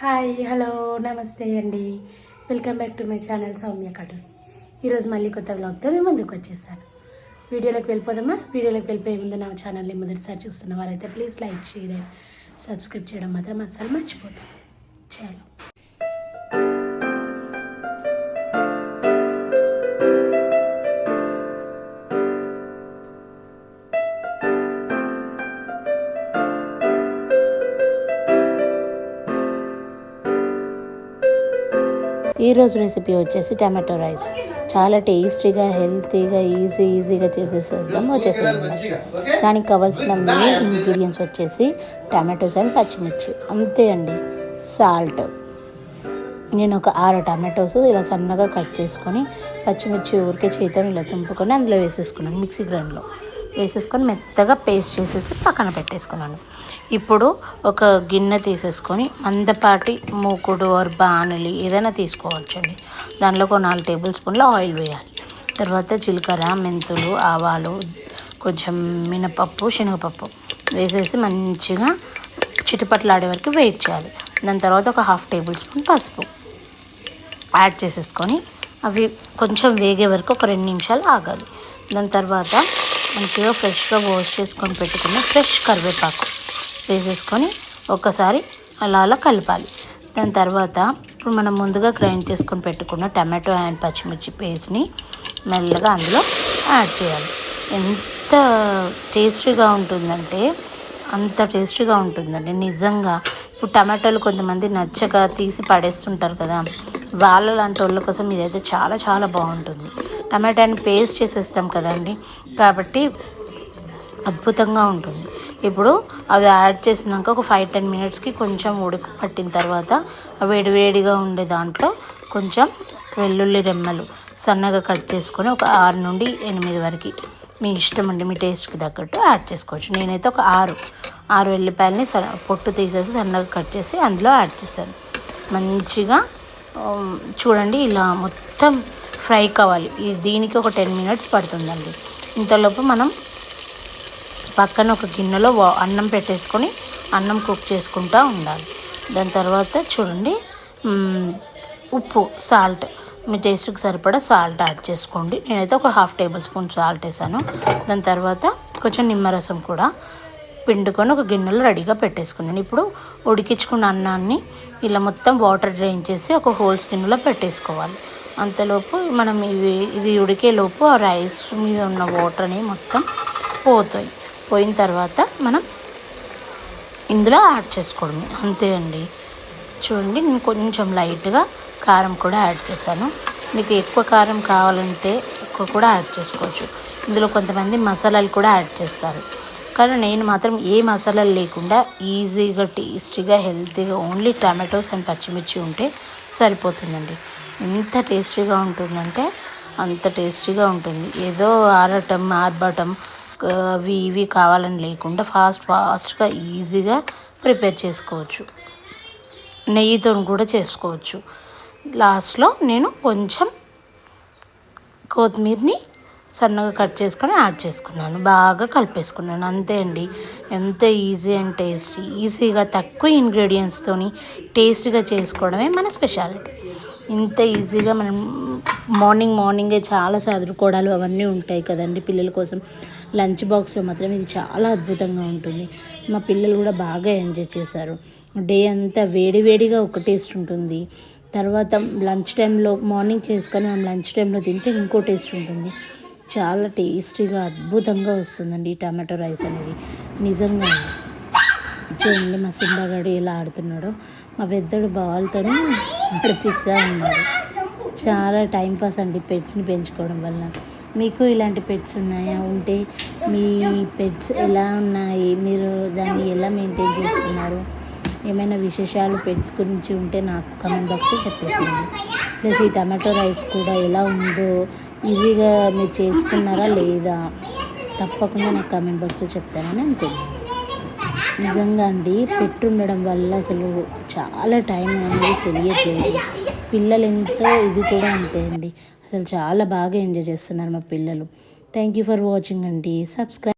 Hi hello నమస్తే అండి. Welcome back to my channel Soumya Katuri. ఈరోజు మళ్ళీ కొత్త వ్లాగ్తో మేము ముందుకు వచ్చేసాను. వీడియోలోకి వెళ్ళిపోదామా? వీడియోలోకి వెళ్ళిపోయే ముందు నా ఛానల్ని మొదటిసారి చూస్తున్న వారైతే please like share and subscribe చేయడం మాత్రం అస్సలు మర్చిపోతాం. చాలు. ఈరోజు రెసిపీ వచ్చేసి టమాటో రైస్. చాలా టేస్టీగా హెల్తీగా ఈజీగా చేసేసేద్దాం వచ్చేసేద్దాం. దానికి కావాల్సిన మెయిన్ ఇంగ్రీడియంట్స్ వచ్చేసి టమాటోస్ అండ్ పచ్చిమిర్చి, అంతే అండి. సాల్ట్, నేను ఒక 6 టమాటోస్ ఇలా సన్నగా కట్ చేసుకొని పచ్చిమిర్చి ఊరికే చేతితో ఇలా తుంపుకొని అందులో వేసేసుకున్నాను. మిక్సీ గ్రైండ్లో వేసేసుకొని మెత్తగా పేస్ట్ చేసేసి పక్కన పెట్టేసుకున్నాను. ఇప్పుడు ఒక గిన్నె తీసేసుకొని మందపాటి మూకుడు ఆర్ బాణలి ఏదైనా తీసుకోవచ్చండి. దానిలో ఒక 4 టేబుల్ స్పూన్ల ఆయిల్ వేయాలి. తర్వాత జీలకర్ర, మెంతులు, ఆవాలు, కొంచెం మినపప్పు, శనగపప్పు వేసేసి మంచిగా చిటపట్లాడే వరకు వెయిట్ చేయాలి. దాని తర్వాత ఒక 1/2 టేబుల్ స్పూన్ పసుపు యాడ్ చేసేసుకొని అవి కొంచెం వేగే వరకు ఒక 2 నిమిషాలు ఆగాలి. దాని తర్వాత మంచిగా ఫ్రెష్గా వాష్ చేసుకొని పెట్టుకున్న ఫ్రెష్ కరివేపాకు వేసేసుకొని ఒకసారి అలా కలపాలి. దాని తర్వాత ఇప్పుడు మనం ముందుగా గ్రైండ్ చేసుకొని పెట్టుకున్న టమాటో అండ్ పచ్చిమిర్చి పేస్ట్ని మెల్లగా అందులో యాడ్ చేయాలి. ఎంత టేస్టీగా ఉంటుందంటే అంత టేస్టీగా ఉంటుందండి నిజంగా. ఇప్పుడు టమాటోలు కొంతమంది నచ్చక తీసి పడేస్తుంటారు కదా, వాళ్ళ లాంటి వాళ్ళ కోసం ఇదైతే చాలా చాలా బాగుంటుంది. టమాటాని పేస్ట్ చేసేస్తాం కదండి, కాబట్టి అద్భుతంగా ఉంటుంది. ఇప్పుడు అవి యాడ్ చేసినాక ఒక 5-10 మినిట్స్కి కొంచెం ఉడుకు పట్టిన తర్వాత వేడివేడిగా ఉండే దాంట్లో కొంచెం వెల్లుల్లి రెమ్మలు సన్నగా కట్ చేసుకొని ఒక 6 నుండి 8 వరకు మీ ఇష్టం అండి, మీ టేస్ట్కి తగ్గట్టు యాడ్ చేసుకోవచ్చు. నేనైతే ఒక 6 వెల్లిపాయలని పొట్టు తీసేసి సన్నగా కట్ చేసి అందులో యాడ్ చేశాను. మంచిగా చూడండి ఇలా మొత్తం ఫ్రై కావాలి. దీనికి ఒక 10 మినిట్స్ పడుతుందండి. ఇంతలోపు మనం పక్కన ఒక గిన్నెలో అన్నం పెట్టేసుకొని అన్నం కుక్ చేసుకుంటూ ఉండాలి. దాని తర్వాత చూడండి ఉప్పు, సాల్ట్ మీ టేస్ట్కి సరిపడా సాల్ట్ యాడ్ చేసుకోండి. నేనైతే ఒక 1/2 టేబుల్ స్పూన్ సాల్ట్ వేసాను. దాని తర్వాత కొంచెం నిమ్మరసం కూడా పిండుకొని ఒక గిన్నెలో రెడీగా పెట్టేసుకున్నాను. ఇప్పుడు ఉడికించుకున్న అన్నాన్ని ఇలా మొత్తం వాటర్ డ్రైన్ చేసి ఒక హోల్స్ గిన్నెలో పెట్టేసుకోవాలి. అంతలోపు మనం ఇది ఉడికేలోపు ఆ రైస్ మీద ఉన్న వాటర్ అని మొత్తం పోయిన తర్వాత మనం ఇందులో యాడ్ చేసుకోవడమే, అంతే అండి. చూడండి నేను కొంచెం లైట్గా కారం కూడా యాడ్ చేశాను. మీకు ఎక్కువ కారం కావాలంటే ఎక్కువ కూడా యాడ్ చేసుకోవచ్చు. ఇందులో కొంతమంది మసాలాలు కూడా యాడ్ చేస్తారు, కానీ నేను మాత్రం ఏ మసాలాలు లేకుండా ఈజీగా టేస్టీగా హెల్తీగా ఓన్లీ టమాటోస్ అండ్ పచ్చిమిర్చి ఉంటే సరిపోతుందండి. ఎంత టేస్టీగా ఉంటుందంటే అంత టేస్టీగా ఉంటుంది. ఏదో ఆర్బటం అవి ఇవి కావాలని లేకుండా ఫాస్ట్గా ఈజీగా ప్రిపేర్ చేసుకోవచ్చు. నెయ్యితో కూడా చేసుకోవచ్చు. లాస్ట్లో నేను కొంచెం కొత్తిమీరని సన్నగా కట్ చేసుకొని యాడ్ చేసుకున్నాను, బాగా కలిపేసుకున్నాను, అంతే అండి. ఎంత ఈజీ అండ్ ఈజీగా తక్కువ ఇంగ్రీడియంట్స్తోని టేస్టీగా చేసుకోవడమే మన స్పెషాలిటీ. ఇంత ఈజీగా మనం మార్నింగే చాలా సదురుకోవడాలు అవన్నీ ఉంటాయి కదండి పిల్లల కోసం. లంచ్ బాక్స్లో మాత్రం ఇది చాలా అద్భుతంగా ఉంటుంది. మా పిల్లలు కూడా బాగా ఎంజాయ్ చేశారు. డే అంతా వేడివేడిగా ఒక టేస్ట్ ఉంటుంది, తర్వాత లంచ్ టైంలో మార్నింగ్ చేసుకొని మనం లంచ్ టైంలో తింటే ఇంకో టేస్ట్ ఉంటుంది. చాలా టేస్టీగా అద్భుతంగా వస్తుందండి ఈ టమాటో రైస్ అనేది నిజంగా. చూడండి మా సింబాగాడు ఎలా ఆడుతున్నాడో, మా పెద్దోడు బాల్తో నడిపిస్తూ ఉన్నాడు. చాలా టైంపాస్ అండి పెట్స్ని పెంచుకోవడం వల్ల. మీకు ఇలాంటి పెట్స్ ఉన్నాయా? ఉంటే మీ పెట్స్ ఎలా ఉన్నాయి, మీరు దాన్ని ఎలా మెయింటైన్ చేస్తున్నారు, ఏమైనా విశేషాలు పెట్స్ గురించి ఉంటే నాకు కామెంట్ బాక్స్లో చెప్పేసింది. ప్లస్ ఈ టమాటో రైస్ కూడా ఎలా ఉందో, ఈజీగా మీరు చేసుకున్నారా లేదా తప్పకుండా నాకు కామెంట్ బాక్స్లో చెప్తానని అనుకుంటున్నాను. నిజంగా అండి పెట్టుండడం వల్ల అసలు చాలా టైం అనేది తెలియట్లేదు. పిల్లలు ఎంతో ఇది కూడా అంతే అండి, అసలు చాలా బాగా ఎంజాయ్ చేస్తున్నారు మా పిల్లలు. థ్యాంక్ యూ ఫర్ వాచింగ్ అండి. సబ్స్క్రైబ్.